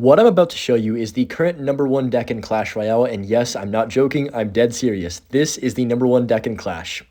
What I'm about to show you is the current number one deck in Clash Royale, and yes, I'm not joking, I'm dead serious. This is the number one deck in Clash.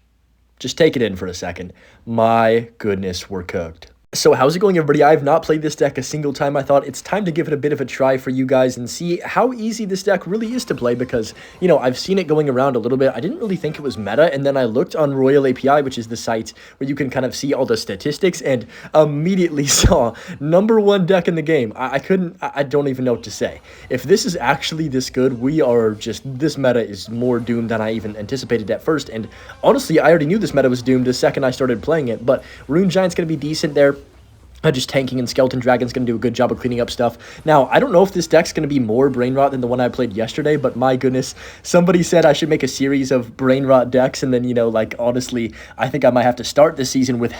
Just take it in for a second. My goodness, we're cooked. So how's it going, everybody? I have not played this deck a single time. I thought it's time to give it a bit of a try for you guys and see how easy this deck really is to play because, you know, I've seen it going around a little bit. I didn't really think it was meta, and then I looked on Royal API, which is the site where you can kind of see all the statistics, and immediately saw number one deck in the game. I don't even know what to say. If this is actually this good, this meta is more doomed than I even anticipated at first, and honestly, I already knew this meta was doomed the second I started playing it, but Rune Giant's going to be decent there. Just tanking, and Skeleton Dragon's going to do a good job of cleaning up stuff. Now, I don't know if this deck's going to be more Brain Rot than the one I played yesterday, but my goodness, somebody said I should make a series of Brain Rot decks, and then, you know, like, honestly, I think I might have to start this season with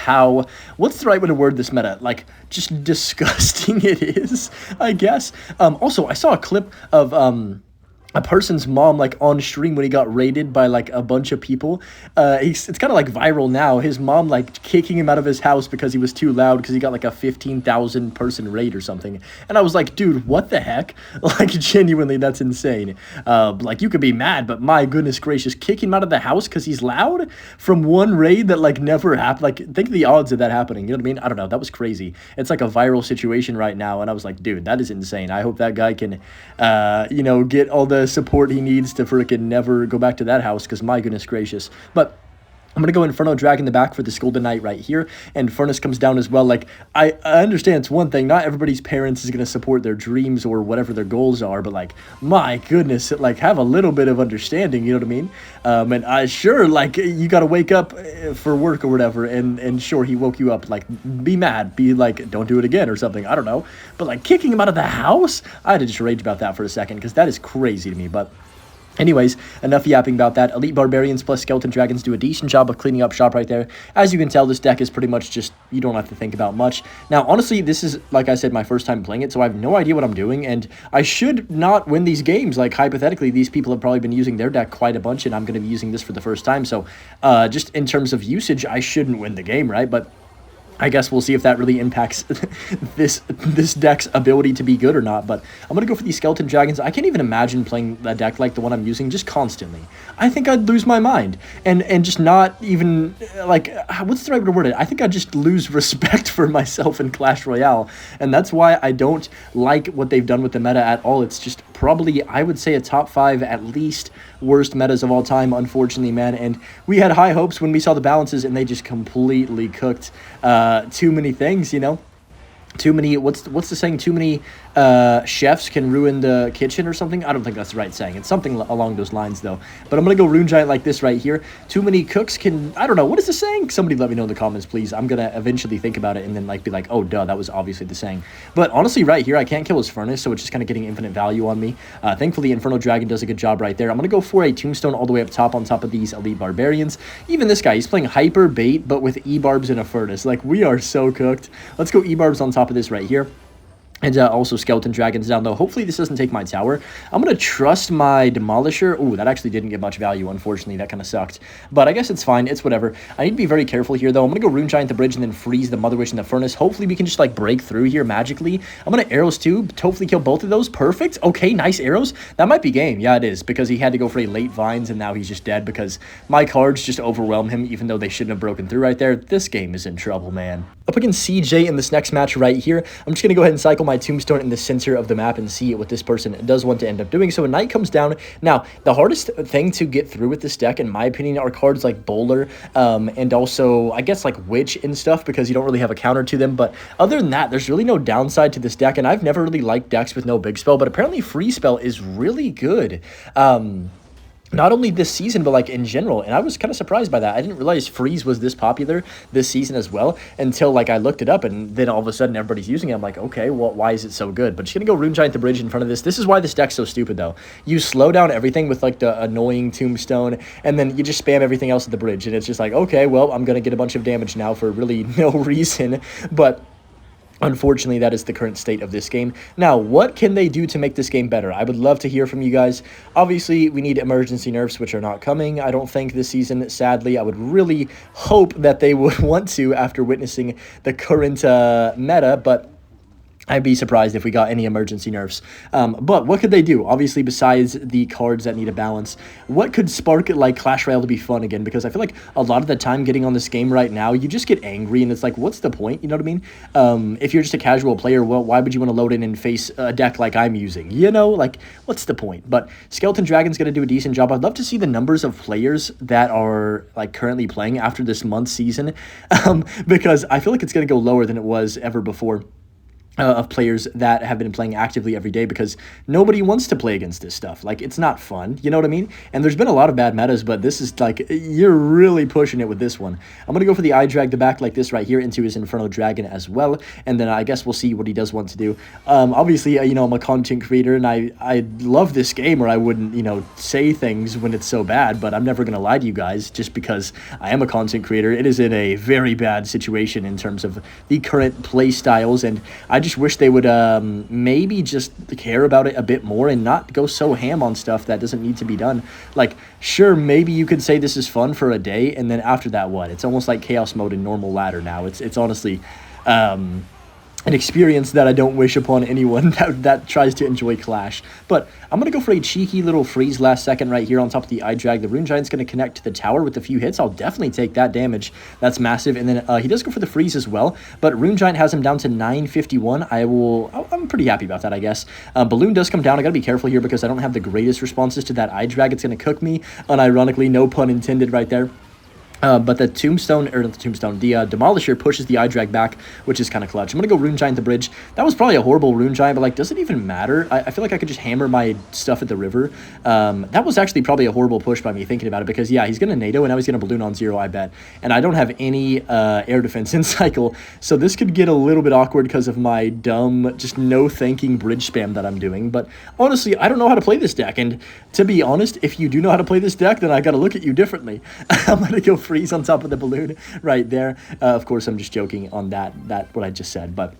what's the right way to word this meta? Like, just disgusting it is, I guess. Also, I saw a clip of, a person's mom, like, on stream when he got raided by, like, a bunch of people. It's kind of, like, viral now. His mom, like, kicking him out of his house because he was too loud because he got, like, a 15,000 person raid or something. And I was like, dude, what the heck? Like, genuinely, that's insane. Like, you could be mad, but my goodness gracious, kicking him out of the house because he's loud from one raid that, like, never happened. Like, think of the odds of that happening. You know what I mean? I don't know. That was crazy. It's, like, a viral situation right now. And I was like, dude, that is insane. I hope that guy can, you know, get all the support he needs to freaking never go back to that house, because my goodness gracious. But I'm going to go Inferno Drag in the back for this Golden Knight right here, and Furnace comes down as well. Like, I understand it's one thing, not everybody's parents is going to support their dreams or whatever their goals are, but, like, my goodness, like, have a little bit of understanding, you know what I mean? And sure, like, you got to wake up for work or whatever, and sure, he woke you up, like, be mad, be like, don't do it again or something, I don't know. But, like, kicking him out of the house? I had to just rage about that for a second, because that is crazy to me, but anyways, enough yapping about that. Elite Barbarians plus Skeleton Dragons do a decent job of cleaning up shop right there. As you can tell, this deck is pretty much just, you don't have to think about much. Now, honestly, this is, like I said, my first time playing it, so I have no idea what I'm doing, and I should not win these games. Like, hypothetically, these people have probably been using their deck quite a bunch, and I'm going to be using this for the first time, so just in terms of usage, I shouldn't win the game, right? But I guess we'll see if that really impacts this deck's ability to be good or not, but I'm going to go for these Skeleton Dragons. I can't even imagine playing a deck like the one I'm using just constantly. I think I'd lose my mind, and just not even, like, what's the right way to word it? I think I'd just lose respect for myself in Clash Royale, and that's why I don't like what they've done with the meta at all. It's just probably, I would say, a top 5 at least worst metas of all time, unfortunately, man, and we had high hopes when we saw the balances, and they just completely cooked too many things, you know? Too many, what's the saying? Too many chefs can ruin the kitchen or something? I don't think that's the right saying. It's something along those lines, though. But I'm going to go Rune Giant like this right here. Too many cooks can, I don't know, what is the saying? Somebody let me know in the comments, please. I'm going to eventually think about it and then, like, be like, oh, duh, that was obviously the saying. But honestly, right here, I can't kill his Furnace, so it's just kind of getting infinite value on me. Thankfully, Inferno Dragon does a good job right there. I'm going to go for a Tombstone all the way up top on top of these Elite Barbarians. Even this guy, he's playing Hyper Bait, but with E-Barbs and a Furnace. Like, we are so cooked. Let's go E-Barbs on top of this right here. And also Skeleton Dragons down low. Hopefully this doesn't take my tower. I'm going to trust my Demolisher. Ooh, that actually didn't get much value, unfortunately. That kind of sucked. But I guess it's fine. It's whatever. I need to be very careful here, though. I'm going to go Rune Giant the bridge and then freeze the Mother Witch in the Furnace. Hopefully we can just, like, break through here magically. I'm going to Arrows, too. Hopefully kill both of those. Perfect. Okay, nice Arrows. That might be game. Yeah, it is. Because he had to go for a late Vines, and now he's just dead because my cards just overwhelm him, even though they shouldn't have broken through right there. This game is in trouble, man. Up against CJ in this next match right here. I'm just going to go ahead and cycle my Tombstone in the center of the map and see what this person does want to end up doing. So a Knight comes down. Now, the hardest thing to get through with this deck, in my opinion, are cards like Bowler, and also, I guess, like Witch and stuff, because you don't really have a counter to them. But other than that, there's really no downside to this deck, and I've never really liked decks with no big spell, but apparently free spell is really good. Not only this season, but, like, in general, and I was kind of surprised by that. I didn't realize freeze was this popular this season as well until, like, I looked it up, and then all of a sudden everybody's using it. I'm like, okay, well, why is it so good? But just gonna go Rune Giant the bridge in front of this. This is why this deck's so stupid, though. You slow down everything with, like, the annoying Tombstone, and then you just spam everything else at the bridge, and it's just like, okay, well, I'm gonna get a bunch of damage now for really no reason, but unfortunately, that is the current state of this game. Now, what can they do to make this game better? I would love to hear from you guys. Obviously, we need emergency nerfs, which are not coming, I don't think, this season. Sadly, I would really hope that they would want to after witnessing the current meta, but I'd be surprised if we got any emergency nerfs. But what could they do? Obviously, besides the cards that need a balance, what could spark it like Clash Royale to be fun again? Because I feel like a lot of the time getting on this game right now, you just get angry and it's like, what's the point? You know what I mean? If you're just a casual player, well, why would you want to load in and face a deck like I'm using? You know, like, what's the point? But Skeleton Dragon's going to do a decent job. I'd love to see the numbers of players that are like currently playing after this month's season, because I feel like it's going to go lower than it was ever before. Of players that have been playing actively every day, because nobody wants to play against this stuff. Like, it's not fun, you know what I mean? And there's been a lot of bad metas, but this is like, you're really pushing it with this one. I'm gonna go for the eye drag the back like this right here into his Inferno Dragon as well, and then I guess we'll see what he does want to do. Obviously, you know, I'm a content creator and I love this game, or I wouldn't, you know, say things when it's so bad, but I'm never gonna lie to you guys just because I am a content creator. It is in a very bad situation in terms of the current play styles, and I just wish they would maybe just care about it a bit more and not go so ham on stuff that doesn't need to be done. Like, sure, maybe you could say this is fun for a day, and then after that, what? It's almost like chaos mode in normal ladder now. It's honestly an experience that I don't wish upon anyone that tries to enjoy Clash. But I'm going to go for a cheeky little freeze last second right here on top of the eye drag. The Rune Giant's going to connect to the tower with a few hits. I'll definitely take that damage. That's massive. And then he does go for the freeze as well, but Rune Giant has him down to 951. I'm pretty happy about that, I guess. Balloon does come down. I got to be careful here because I don't have the greatest responses to that eye drag. It's going to cook me, unironically, no pun intended right there. But the Tombstone, or not the Tombstone, the Demolisher pushes the eye drag back, which is kind of clutch. I'm going to go Rune Giant the bridge. That was probably a horrible Rune Giant, but, like, does it even matter? I feel like I could just hammer my stuff at the river. That was actually probably a horrible push by me thinking about it, because, yeah, he's going to NATO, and now he's going to Balloon on 0, I bet. And I don't have any air defense in cycle, so this could get a little bit awkward because of my dumb, just no-thanking bridge spam that I'm doing. But, honestly, I don't know how to play this deck, and to be honest, if you do know how to play this deck, then I got to look at you differently. I'm going to go freeze on top of the balloon right there. Of course, I'm just joking on that what I just said, but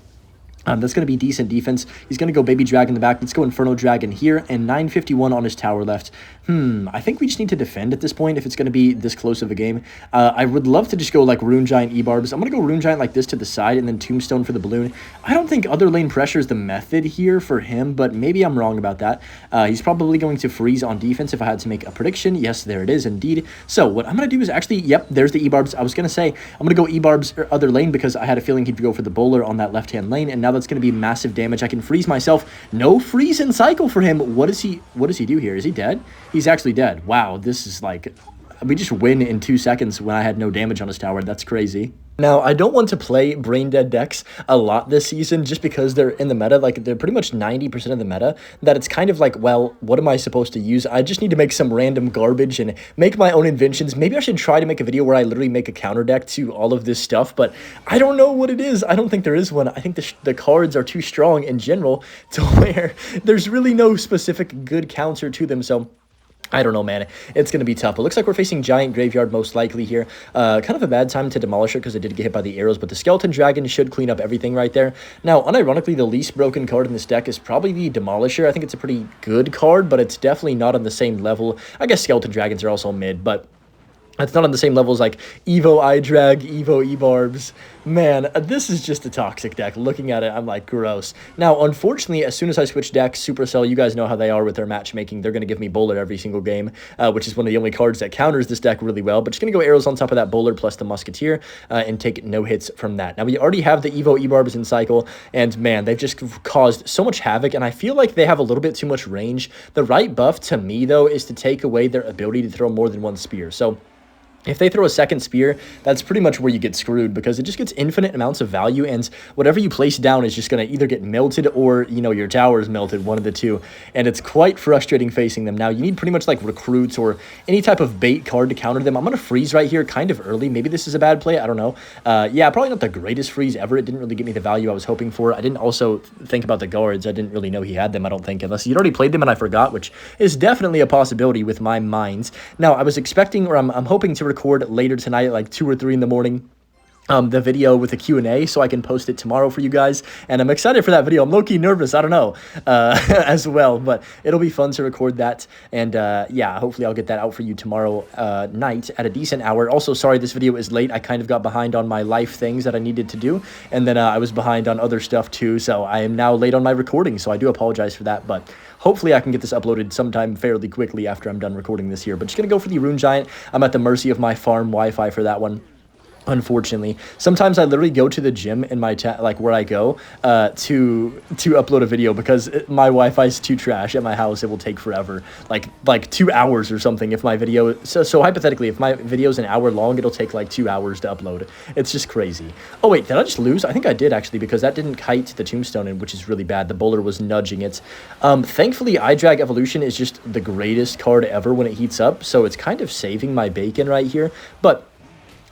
that's going to be decent defense. He's going to go Baby Dragon in the back. Let's go Inferno Dragon here, and 951 on his tower left. I think we just need to defend at this point if it's going to be this close of a game. I would love to just go like Rune Giant E-Barbs. I'm going to go Rune Giant like this to the side, and then Tombstone for the balloon. I don't think other lane pressure is the method here for him, but maybe I'm wrong about that. He's probably going to freeze on defense if I had to make a prediction. Yes, there it is indeed. So what I'm going to do is actually, yep, there's the E-Barbs. I was going to say I'm going to go E-Barbs or other lane because I had a feeling he'd go for the bowler on that left-hand lane, and now that's going to be massive damage. I can freeze myself. No freeze in cycle for him. What does he do here? Is he dead? He's actually dead. Wow, this is like, we just win in 2 seconds when I had no damage on his tower. That's crazy. Now, I don't want to play brain dead decks a lot this season just because they're in the meta, like they're pretty much 90% of the meta, that it's kind of like, well, what am I supposed to use? I just need to make some random garbage and make my own inventions. Maybe I should try to make a video where I literally make a counter deck to all of this stuff, but I don't know what it is. I don't think there is one. I think the cards are too strong in general to where there's really no specific good counter to them, so I don't know, man. It's going to be tough. It looks like we're facing Giant Graveyard most likely here. Kind of a bad time to demolish it because it did get hit by the arrows, but the Skeleton Dragon should clean up everything right there. Now, unironically, the least broken card in this deck is probably the Demolisher. I think it's a pretty good card, but it's definitely not on the same level. I guess Skeleton Dragons are also mid, but it's not on the same level as like Evo Eye Drag, Evo E-Barbs. Man, this is just a toxic deck. Looking at it, I'm like, gross. Now, unfortunately, as soon as I switch decks, Supercell, you guys know how they are with their matchmaking. They're going to give me Bowler every single game, which is one of the only cards that counters this deck really well. But just going to go arrows on top of that Bowler plus the Musketeer and take no hits from that. Now, we already have the Evo E-Barbs in cycle, and man, they've just caused so much havoc, and I feel like they have a little bit too much range. The right buff to me, though, is to take away their ability to throw more than one spear. So if they throw a second spear, that's pretty much where you get screwed because it just gets infinite amounts of value, and whatever you place down is just going to either get melted or, you know, your tower is melted, one of the two, and it's quite frustrating facing them. Now, you need pretty much like recruits or any type of bait card to counter them. I'm going to freeze right here kind of early. Maybe this is a bad play. I don't know. Yeah, probably not the greatest freeze ever. It didn't really give me the value I was hoping for. I didn't also think about the guards. I didn't really know he had them, I don't think, unless you'd already played them and I forgot, which is definitely a possibility with my minds. Now, I was expecting, or I'm hoping to record later tonight at like 2 or 3 in the morning. the video with the Q&A so I can post it tomorrow for you guys, and I'm excited for that video. I'm low-key nervous, I don't know, as well, but it'll be fun to record that, and yeah, hopefully I'll get that out for you tomorrow night at a decent hour. Also, sorry this video is late. I kind of got behind on my life things that I needed to do, and then I was behind on other stuff too, so I am now late on my recording, so I do apologize for that, but hopefully I can get this uploaded sometime fairly quickly after I'm done recording this here. But just gonna go for the Rune Giant. I'm at the mercy of my farm Wi-Fi for that one, unfortunately. Sometimes I literally go to the gym in my like where I go to upload a video because my Wi-Fi is too trash at my house. It will take forever, like 2 hours or something. If my video, so hypothetically, if my video is an hour long, it'll take like 2 hours to upload. It's just crazy. Oh wait, did I just lose? I think I did actually, because that didn't kite the tombstone in, which is really bad. The bowler was nudging it. Thankfully, iDrag Evolution is just the greatest card ever when it heats up, so it's kind of saving my bacon right here, but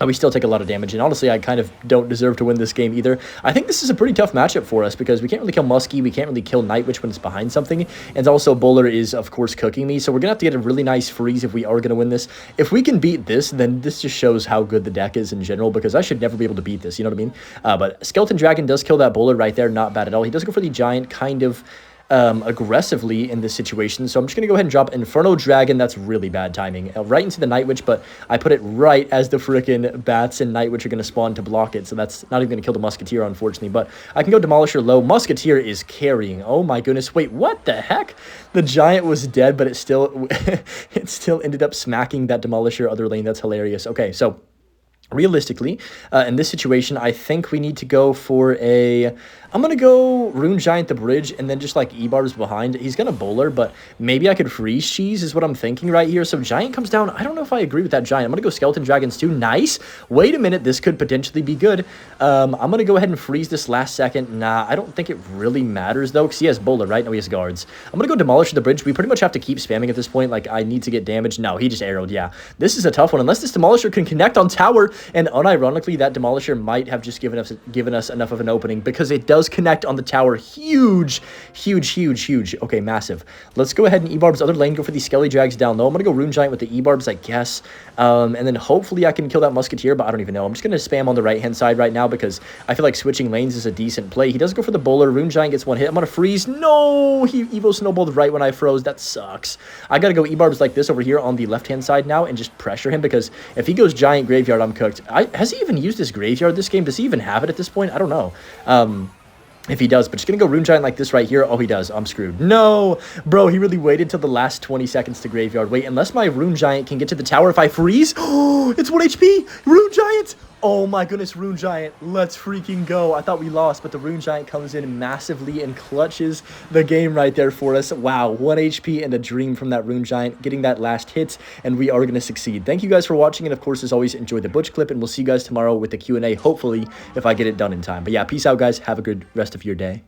we still take a lot of damage, and honestly, I kind of don't deserve to win this game either. I think this is a pretty tough matchup for us because we can't really kill Muskie, we can't really kill Night Witch when it's behind something, and also Bowler is, of course, cooking me, so we're going to have to get a really nice freeze if we are going to win this. If we can beat this, then this just shows how good the deck is in general, because I should never be able to beat this, you know what I mean? But Skeleton Dragon does kill that Bowler right there, not bad at all. He does go for the Giant, kind of aggressively in this situation, so I'm just going to go ahead and drop Inferno Dragon. That's really bad timing. Right into the Night Witch, but I put it right as the frickin' Bats and Night Witch are going to spawn to block it, so that's not even going to kill the Musketeer, unfortunately, but I can go Demolisher low. Musketeer is carrying. Oh my goodness. Wait, what the heck? The Giant was dead, but it still, it still ended up smacking that Demolisher other lane. That's hilarious. Okay, so realistically, in this situation, I think we need to go for a... I'm going to go Rune Giant the bridge and then just like E-Barbs behind. He's going to Bowler, but maybe I could freeze cheese is what I'm thinking right here. So Giant comes down. I don't know if I agree with that Giant. I'm going to go Skeleton Dragons too. Nice. Wait a minute. This could potentially be good. I'm going to go ahead and freeze this last second. Nah, I don't think it really matters though, because he has Bowler, right? No, he has guards. I'm going to go Demolish the bridge. We pretty much have to keep spamming at this point. Like, I need to get damage. No, he just arrowed. Yeah, this is a tough one. Unless this Demolisher can connect on tower, and unironically, that Demolisher might have just given us enough of an opening, because it does connect on the tower. Huge, huge, huge, huge. Okay, massive. Let's go ahead and E-Barbs other lane, go for these Skelly Drags down low. I'm going to go Rune Giant with the E-Barbs, I guess. And then hopefully I can kill that Musketeer, but I don't even know. I'm just going to spam on the right-hand side right now because I feel like switching lanes is a decent play. He does go for the Bowler. Rune Giant gets one hit. I'm going to freeze. No! He Evo snowballed right when I froze. That sucks. I got to go E-Barbs like this over here on the left-hand side now and just pressure him, because if he goes Giant Graveyard, I'm cooked. Has he even used his Graveyard this game? Does he even have it at this point? I don't know. If he does, but just gonna go Rune Giant like this right here. Oh, he does. I'm screwed. No, bro, he really waited till the last 20 seconds to Graveyard. Wait, unless my Rune Giant can get to the tower if I freeze. Oh, it's 1 HP. Rune Giant. Oh my goodness, Rune Giant. Let's freaking go. I thought we lost, but the Rune Giant comes in massively and clutches the game right there for us. Wow, 1 HP and a dream from that Rune Giant, getting that last hit, and we are going to succeed. Thank you guys for watching, and of course, as always, enjoy the Butch clip, and we'll see you guys tomorrow with the Q&A, hopefully, if I get it done in time. But yeah, peace out, guys. Have a good rest of your day.